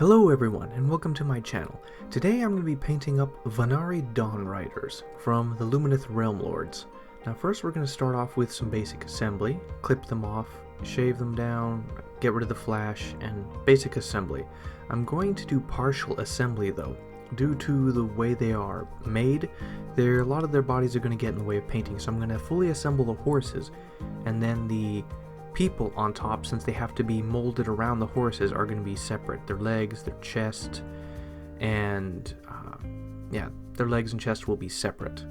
Hello everyone and welcome to my channel. Today I'm going to be painting up Vanari Dawnriders from the Lumineth Realm Lords. Now first we're going to start off with some basic assembly, clip them off, shave them down, get rid of the flash, and basic assembly. I'm going to do partial assembly though. Due to the way they are made, a lot of their bodies are going to get in the way of painting, so I'm going to fully assemble the horses, and then the people on top, since they have to be molded around the horses, are going to be separate. Their legs, their chest, and their legs and chest will be separate.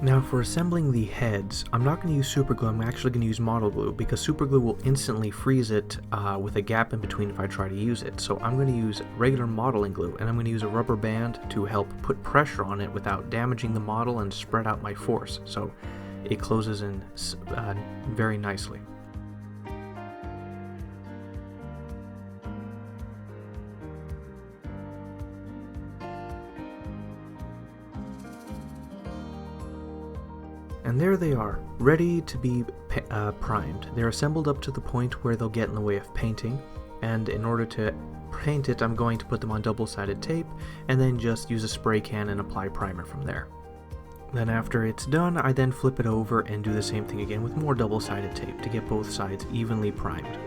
Now for assembling the heads, I'm not going to use super glue, I'm actually going to use model glue, because super glue will instantly freeze it with a gap in between if I try to use it. So I'm going to use regular modeling glue, and I'm going to use a rubber band to help put pressure on it without damaging the model and spread out my force, so it closes in very nicely. And there they are, ready to be primed. They're assembled up to the point where they'll get in the way of painting, and in order to paint it, I'm going to put them on double-sided tape, and then just use a spray can and apply primer from there. Then after it's done, I then flip it over and do the same thing again with more double-sided tape to get both sides evenly primed.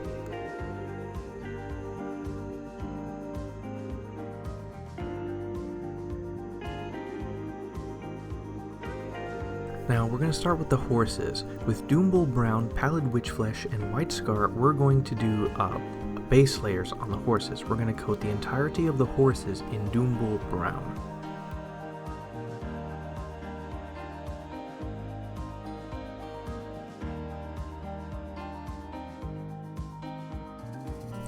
Now we're going to start with the horses. With Doombull Brown, Pallid Witchflesh, and White Scar, we're going to do base layers on the horses. We're going to coat the entirety of the horses in Doombull Brown.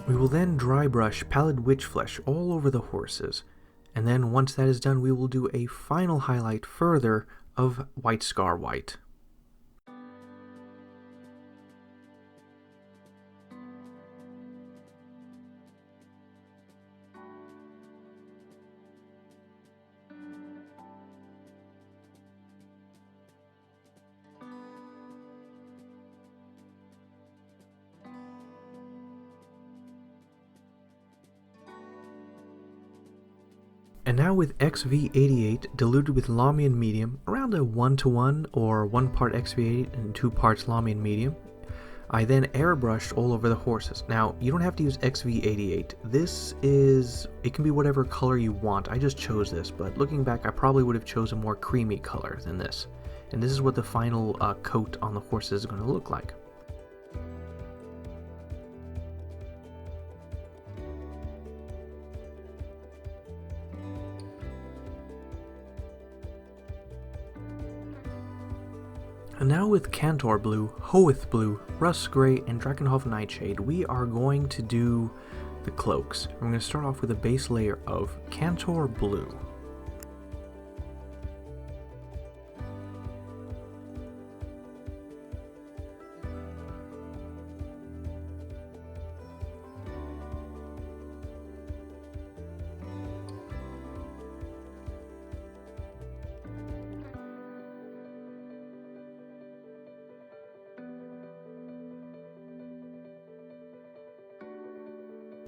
We will then dry brush Pallid Witchflesh all over the horses, and then once that is done we will do a final highlight further of White Scar White. And now with XV88 diluted with Lamian Medium, around a 1:1 or 1 part XV88 and 2 parts Lamian Medium, I then airbrushed all over the horses. Now, you don't have to use XV88. It can be whatever color you want. I just chose this, but looking back, I probably would have chosen a more creamy color than this. And this is what the final coat on the horses is going to look like. And now with Cantor Blue, Hoeth Blue, Rust Grey, and Drakenhoff Nightshade, we are going to do the cloaks. I'm going to start off with a base layer of Cantor Blue.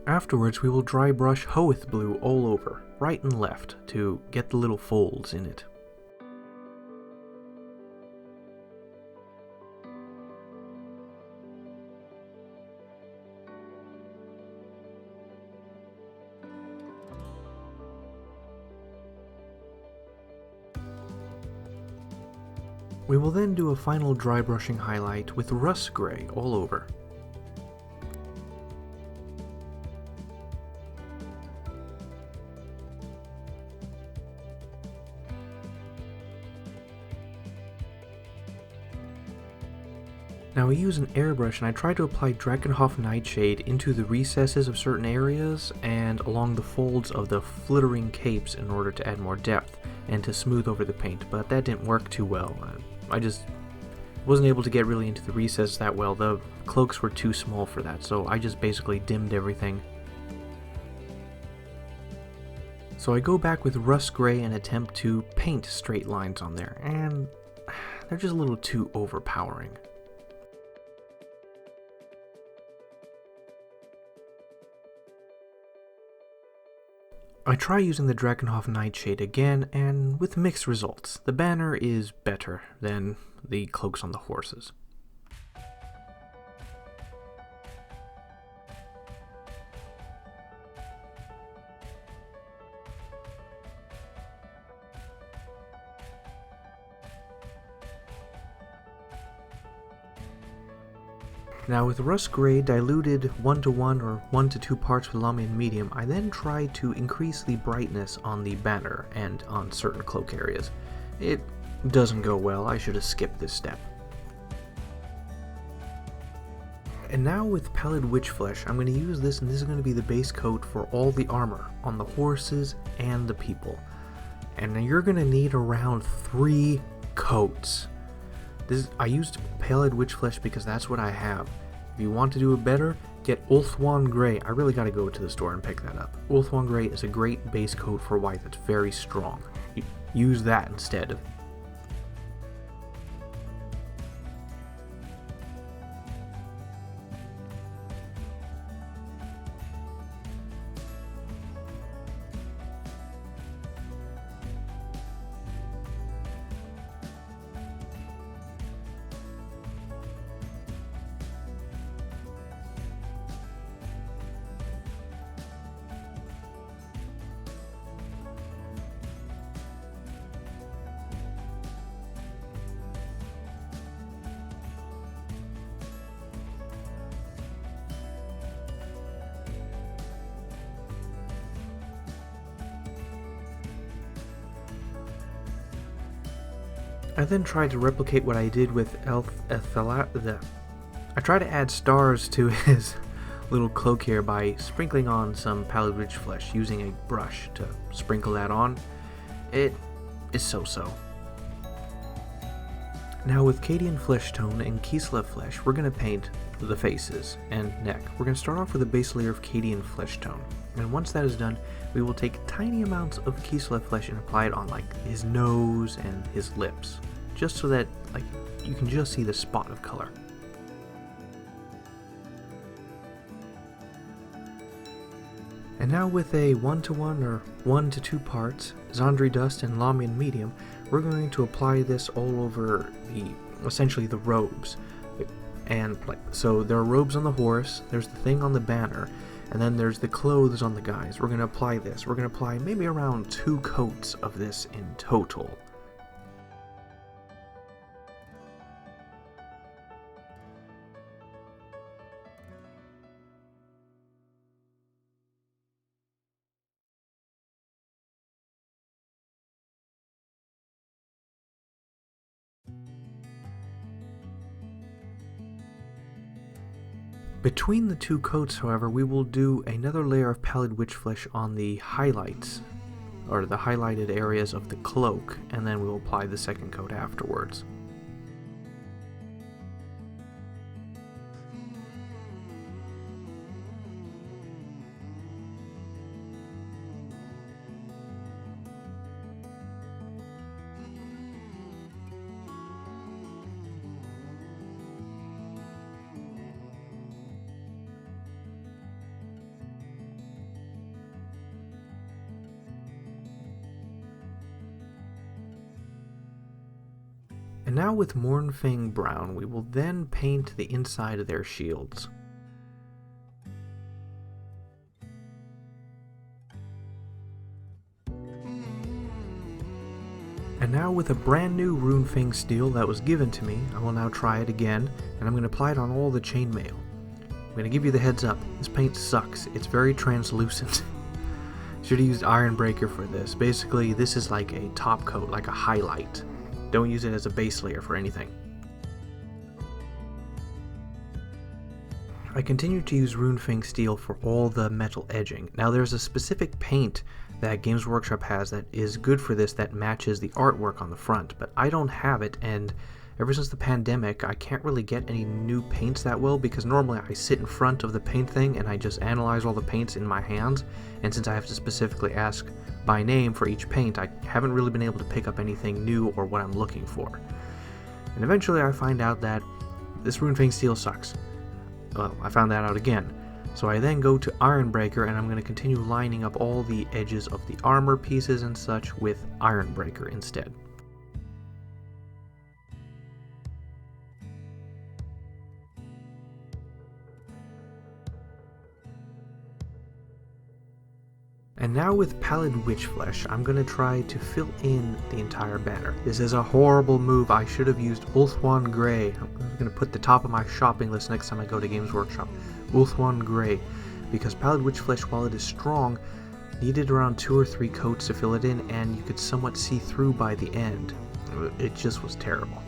Afterwards, we will dry brush Hoeth Blue all over, right and left, to get the little folds in it. We will then do a final dry brushing highlight with Rust Grey all over. Now I use an airbrush and I try to apply Drakenhoff Nightshade into the recesses of certain areas and along the folds of the flittering capes in order to add more depth and to smooth over the paint, but that didn't work too well. I just wasn't able to get really into the recesses that well. The cloaks were too small for that, so I just basically dimmed everything. So I go back with rust gray and attempt to paint straight lines on there, and they're just a little too overpowering. I try using the Drakenhoff nightshade again, and with mixed results. The banner is better than the cloaks on the horses. Now with rust gray diluted 1:1 or 1:2 parts with Lumineth medium, I then try to increase the brightness on the banner and on certain cloak areas. It doesn't go well, I should have skipped this step. And now with Pallid Witch Flesh, I'm going to use this, and this is going to be the base coat for all the armor on the horses and the people. And you're going to need around 3 coats. I used Pallid Witch Flesh because that's what I have. If you want to do it better, get Ulthuan Grey. I really gotta go to the store and pick that up. Ulthuan Grey is a great base coat for white that's very strong. Use that instead. I then tried to replicate what I did with I tried to add stars to his little cloak here by sprinkling on some Pallid Witch Flesh, using a brush to sprinkle that on. It is so-so. Now with Cadian Flesh Tone and Kislev Flesh, we're going to paint the faces and neck. We're going to start off with a base layer of Cadian Flesh Tone, and once that is done, we will take tiny amounts of Kislev Flesh and apply it on like his nose and his lips, just so that like you can just see the spot of color. And now with a 1:1 or 1:2 parts Zandri Dust and Lumineth medium, we're going to apply this all over essentially the robes. And so there are robes on the horse, there's the thing on the banner, and then there's the clothes on the guys. We're going to apply this. We're going to apply maybe around 2 coats of this in total. Between the 2 coats, however, we will do another layer of Pallid Witch Flesh on the highlights, or the highlighted areas of the cloak, and then we'll apply the second coat afterwards. And now with Mournfang Brown, we will then paint the inside of their shields. And now with a brand new Runefang steel that was given to me, I will now try it again, and I'm going to apply it on all the chainmail. I'm going to give you the heads up, this paint sucks, it's very translucent. Should have used Iron Breaker for this. Basically, this is like a top coat, like a highlight. Don't use it as a base layer for anything. I continue to use Runefang Steel for all the metal edging. Now there's a specific paint that Games Workshop has that is good for this that matches the artwork on the front, but I don't have it, and ever since the pandemic I can't really get any new paints that well because normally I sit in front of the paint thing and I just analyze all the paints in my hands, and since I have to specifically ask by name for each paint, I haven't really been able to pick up anything new or what I'm looking for. And eventually I find out that this rune fang steel sucks. Well, I found that out again. So I then go to Ironbreaker, and I'm going to continue lining up all the edges of the armor pieces and such with Ironbreaker instead. And now with Pallid Witchflesh, I'm going to try to fill in the entire banner. This is a horrible move. I should have used Ulthuan Grey. I'm going to put the top of my shopping list next time I go to Games Workshop. Ulthuan Grey. Because Pallid Witchflesh, while it is strong, needed around 2 or 3 coats to fill it in, and you could somewhat see through by the end. It just was terrible.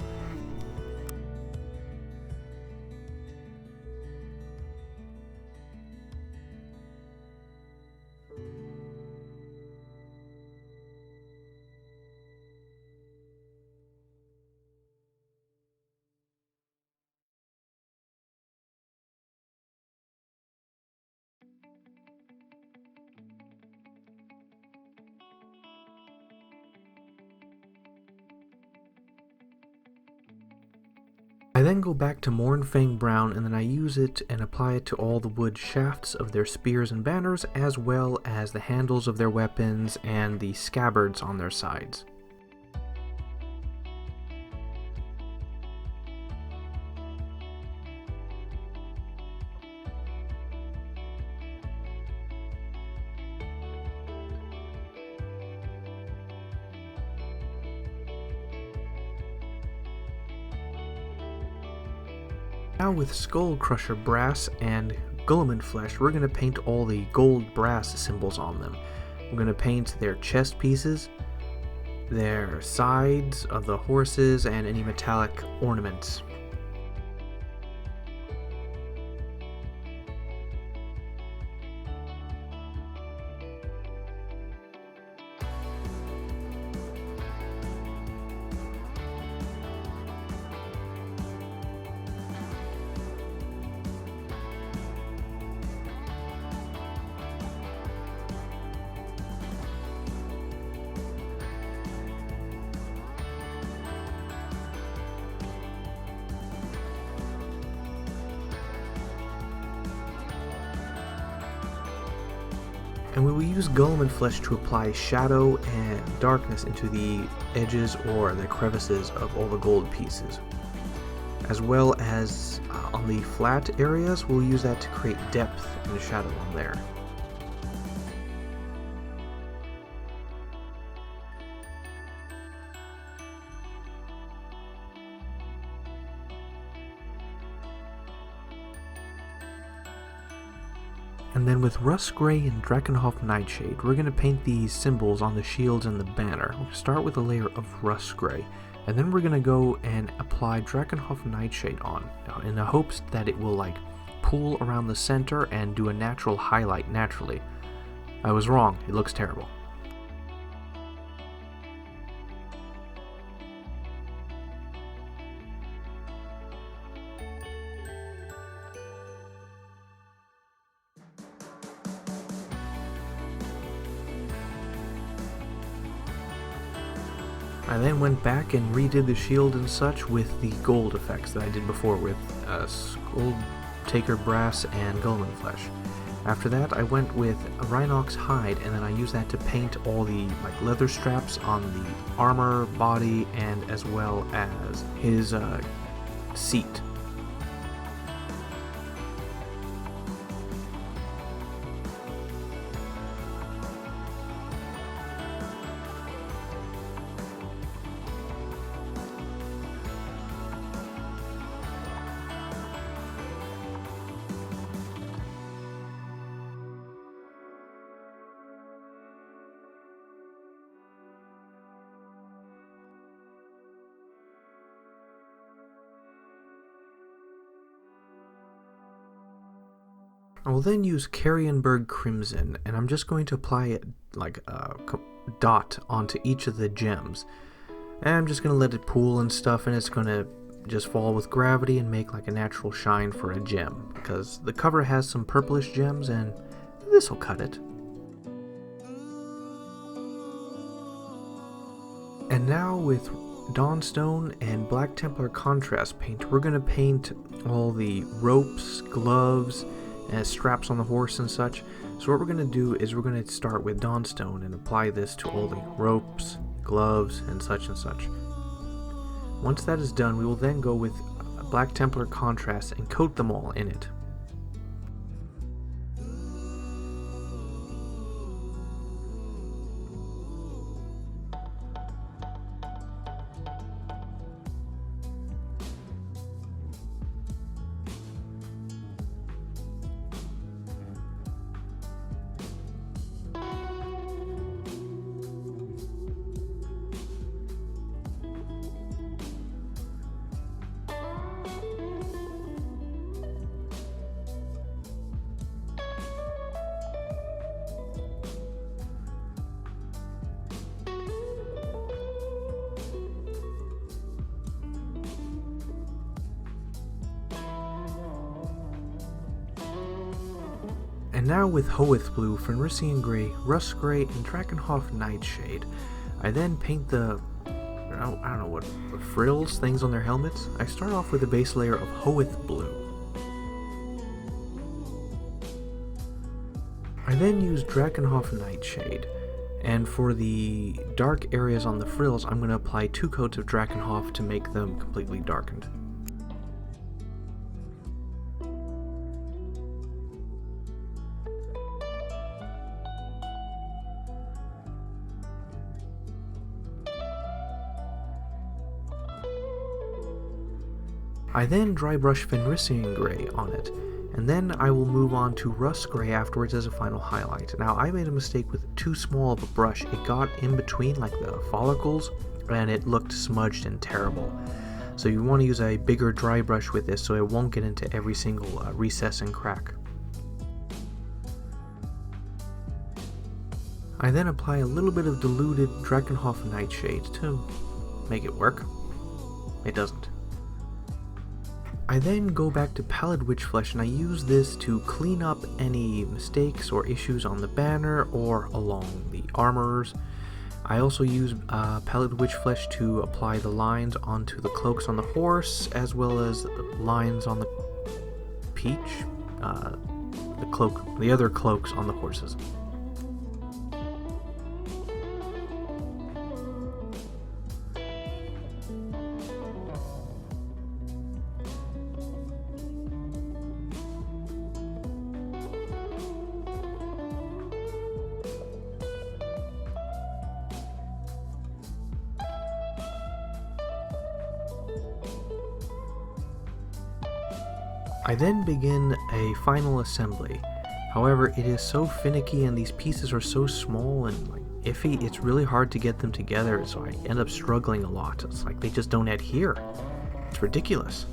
I then go back to Mournfang Brown, and then I use it and apply it to all the wood shafts of their spears and banners, as well as the handles of their weapons and the scabbards on their sides. Now with Skull Crusher Brass and Guilliman Flesh, we're going to paint all the gold brass symbols on them. We're going to paint their chest pieces, their sides of the horses, and any metallic ornaments. And we will use Guilliman Flesh to apply shadow and darkness into the edges or the crevices of all the gold pieces. As well as on the flat areas, we'll use that to create depth and shadow on there. And then with Rust Grey and Drakenhoff Nightshade, we're going to paint these symbols on the shields and the banner. We're going to start with a layer of Rust Grey, and then we're going to go and apply Drakenhoff Nightshade on, in the hopes that it will like pool around the center and do a natural highlight naturally. I was wrong, it looks terrible. I then went back and redid the shield and such with the gold effects that I did before with Skull Taker Brass and Guilliman Flesh. After that, I went with Rhinox Hide, and then I used that to paint all the leather straps on the armor, body, and as well as his seat. I will then use Carrionburg Crimson, and I'm just going to apply it like a dot onto each of the gems. And I'm just going to let it pool and stuff, and it's going to just fall with gravity and make like a natural shine for a gem, because the cover has some purplish gems and this will cut it. And now with Dawnstone and Black Templar contrast paint, we're going to paint all the ropes, gloves, and straps on the horse and such. So what we're going to do is we're going to start with Dawnstone and apply this to all the ropes, gloves, and such and such. Once that is done, we will then go with Black Templar contrast and coat them all in it. And now with Hoeth Blue, Fenrisian Grey, Rust Grey, and Drakenhoff Nightshade, I then paint the, I don't know what, frills, things on their helmets. I start off with a base layer of Hoeth Blue. I then use Drakenhoff Nightshade, and for the dark areas on the frills, I'm going to apply 2 coats of Drakenhoff to make them completely darkened. I then dry brush Fenrisian Grey on it, and then I will move on to Rust Grey afterwards as a final highlight. Now I made a mistake with too small of a brush. It got in between like the follicles and it looked smudged and terrible. So you want to use a bigger dry brush with this so it won't get into every single recess and crack. I then apply a little bit of diluted Drakenhoff Nightshade to make it work. It doesn't. I then go back to Pallid Witch Flesh and I use this to clean up any mistakes or issues on the banner or along the armors. I also use Pallid Witch Flesh to apply the lines onto the cloaks on the horse, as well as lines on the peach, the other cloaks on the horses. I then begin a final assembly. However, it is so finicky and these pieces are so small and like iffy, it's really hard to get them together, so I end up struggling a lot. It's like they just don't adhere. It's ridiculous.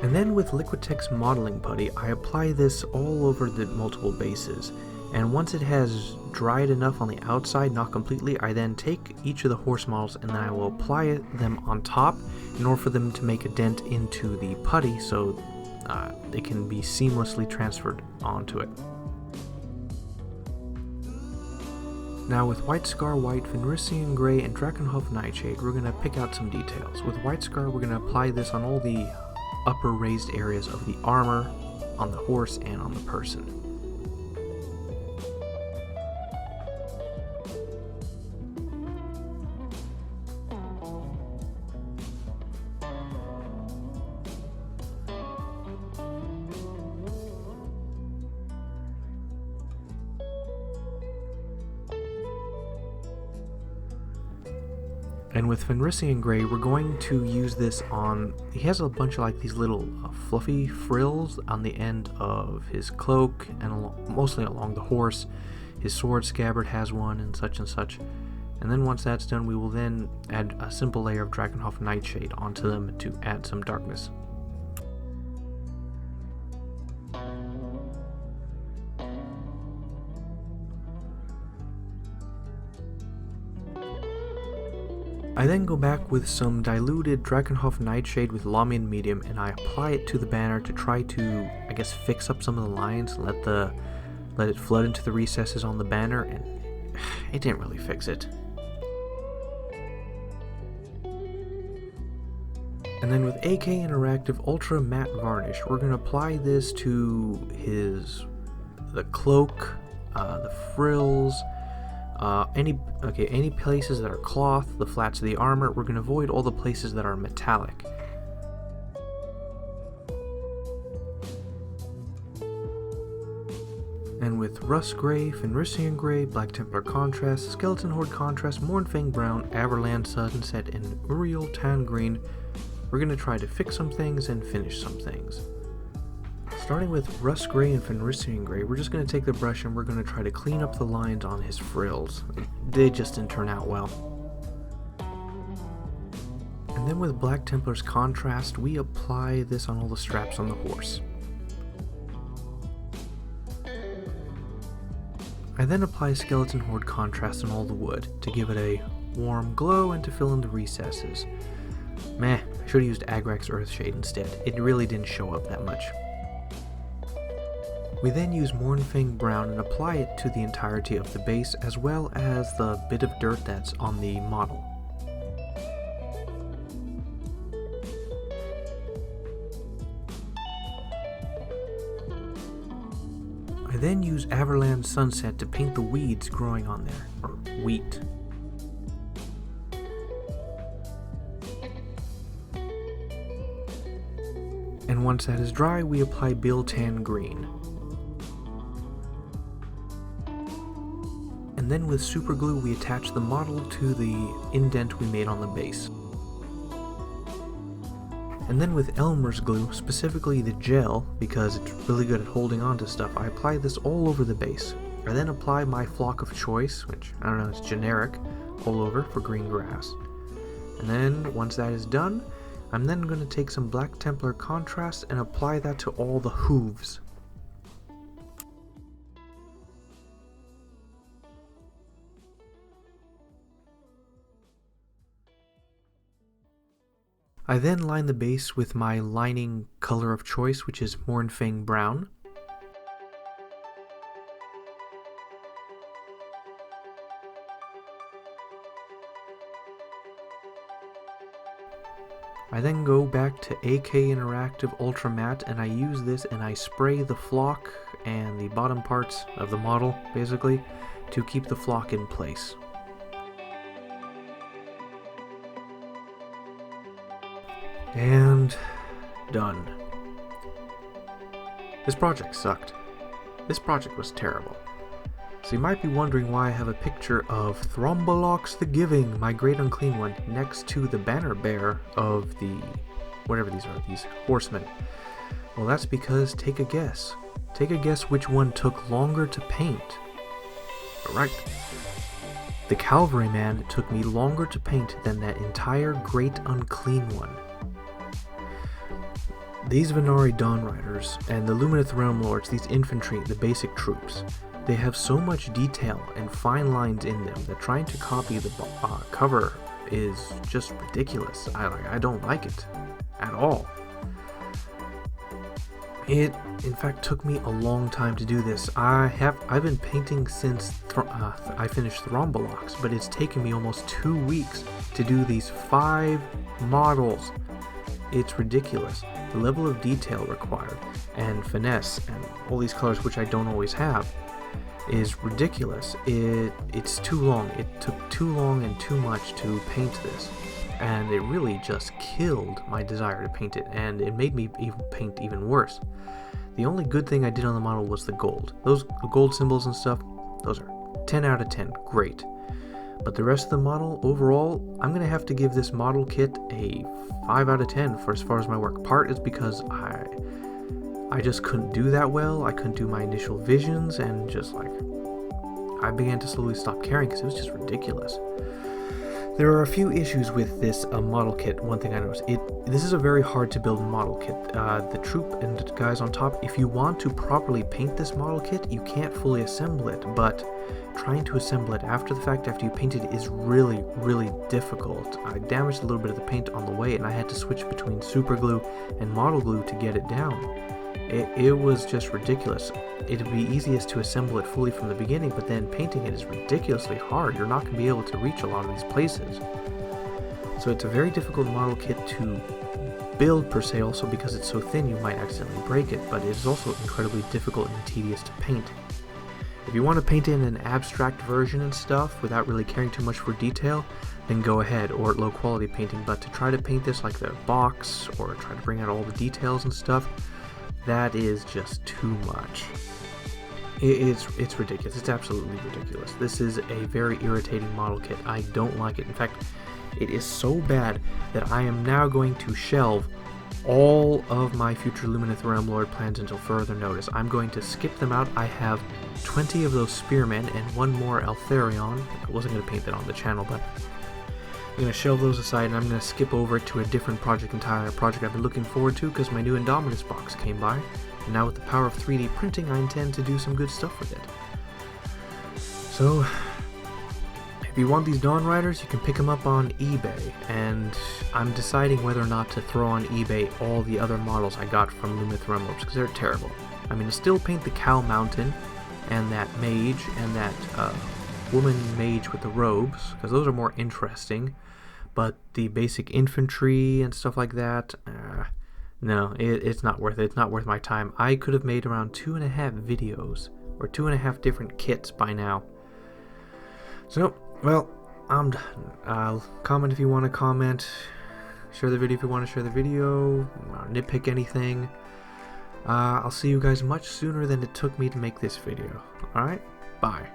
And then with Liquitex modeling putty, I apply this all over the multiple bases, and once it has dried enough on the outside, not completely, I then take each of the horse models and then I will apply them on top in order for them to make a dent into the putty so they can be seamlessly transferred onto it. Now with White Scar White, Fenrisian Grey, and Drakenhoff Nightshade, we're going to pick out some details. With White Scar, we're going to apply this on all the upper raised areas of the armor, on the horse, and on the person. And with Fenrisian Grey, we're going to use this on, he has a bunch of like these little fluffy frills on the end of his cloak and mostly along the horse. His sword scabbard has one and such and such. And then once that's done, we will then add a simple layer of Drakenhoff Nightshade onto them to add some darkness. I then go back with some diluted drakenhoff nightshade with Lamian medium, and I apply it to the banner to try to, I guess, fix up some of the lines, let it flood into the recesses on the banner, and it didn't really fix it. And then with AK Interactive Ultra Matte Varnish, we're going to apply this to the cloak, the frills, any places that are cloth, the flats of the armor. We're going to avoid all the places that are metallic. And with Rust Grey, Fenrisian Grey, Black Templar Contrast, Skeleton Horde Contrast, Mournfang Brown, Averland Sunset, and Uriel Tan Green, we're going to try to fix some things and finish some things. Starting with Rust Grey and Fenrisian Grey, we're just going to take the brush and we're going to try to clean up the lines on his frills. They just didn't turn out well. And then with Black Templar's Contrast, we apply this on all the straps on the horse. I then apply Skeleton Horde Contrast on all the wood to give it a warm glow and to fill in the recesses. Meh, I should have used Agrax Earthshade instead. It really didn't show up that much. We then use Mournfang Brown and apply it to the entirety of the base, as well as the bit of dirt that's on the model. I then use Averland Sunset to paint the weeds growing on there, or wheat. And once that is dry, we apply Biltan Green. And then with super glue, we attach the model to the indent we made on the base. And then with Elmer's glue, specifically the gel, because it's really good at holding on to stuff, I apply this all over the base. I then apply my flock of choice, which, I don't know, it's generic, all over for green grass. And then, once that is done, I'm then going to take some Black Templar Contrast and apply that to all the hooves. I then line the base with my lining color of choice, which is Mournfang Brown. I then go back to AK Interactive Ultra Matte, and I use this and I spray the flock and the bottom parts of the model, basically, to keep the flock in place. And done. This project sucked. This project was terrible. So you might be wondering why I have a picture of Thrombolox the Giving, my great unclean one, next to the banner bearer of the, whatever these are, these horsemen. Well, that's because, take a guess. Take a guess which one took longer to paint. Right. The Cavalryman took me longer to paint than that entire great unclean one. These Vanari Dawnriders and the Lumineth Realm Lords, these infantry, the basic troops, they have so much detail and fine lines in them that trying to copy the cover is just ridiculous. I don't like it at all. It, in fact, took me a long time to do this. I've been painting since I finished Thrombolox, but it's taken me almost 2 weeks to do these 5 models. It's ridiculous. The level of detail required, and finesse, and all these colors which I don't always have, is ridiculous. It's too long. It took too long and too much to paint this, and it really just killed my desire to paint it, and it made me paint even worse. The only good thing I did on the model was the gold. Those gold symbols and stuff, those are 10 out of 10, great. But the rest of the model, overall, I'm going to have to give this model kit a 5 out of 10 for as far as my work. Part is because I just couldn't do that well. I couldn't do my initial visions, and just like, I began to slowly stop caring because it was just ridiculous. There are a few issues with this model kit. One thing I noticed, this is a very hard to build model kit. The troop and the guys on top, if you want to properly paint this model kit, you can't fully assemble it, but trying to assemble it after the fact, after you paint it, is really, really difficult. I damaged a little bit of the paint on the way, and I had to switch between super glue and model glue to get it down. It was just ridiculous. It'd be easiest to assemble it fully from the beginning, but then painting it is ridiculously hard. You're not going to be able to reach a lot of these places. So it's a very difficult model kit to build per se, also because it's so thin you might accidentally break it, but it is also incredibly difficult and tedious to paint. If you want to paint in an abstract version and stuff without really caring too much for detail, then go ahead, or low quality painting, but to try to paint this like the box, or try to bring out all the details and stuff, that is just too much. It's ridiculous. It's absolutely ridiculous. This is a very irritating model kit. I don't like it. In fact, it is so bad that I am now going to shelve all of my future Lumineth Realm Lord plans until further notice. I'm going to skip them out. I have 20 of those spearmen and one more Eltharion. I wasn't going to paint that on the channel, but I'm going to shelve those aside, and I'm going to skip over to a different project entirely, a project I've been looking forward to because my new Indominus box came by, and now with the power of 3D printing I intend to do some good stuff with it. So, if you want these Dawnriders, you can pick them up on eBay, and I'm deciding whether or not to throw on eBay all the other models I got from Lumineth Realm Lords, because they're terrible. I'm going to still paint the Cow Mountain, and that mage, and that woman mage with the robes, because those are more interesting, but the basic infantry and stuff like that, no, it's not worth it. It's not worth my time. I could have made around 2.5 videos, or 2.5 different kits by now. So, well, I'm done. I'll comment if you want to comment, share the video if you want to share the video, nitpick anything. I'll see you guys much sooner than it took me to make this video. Alright, bye.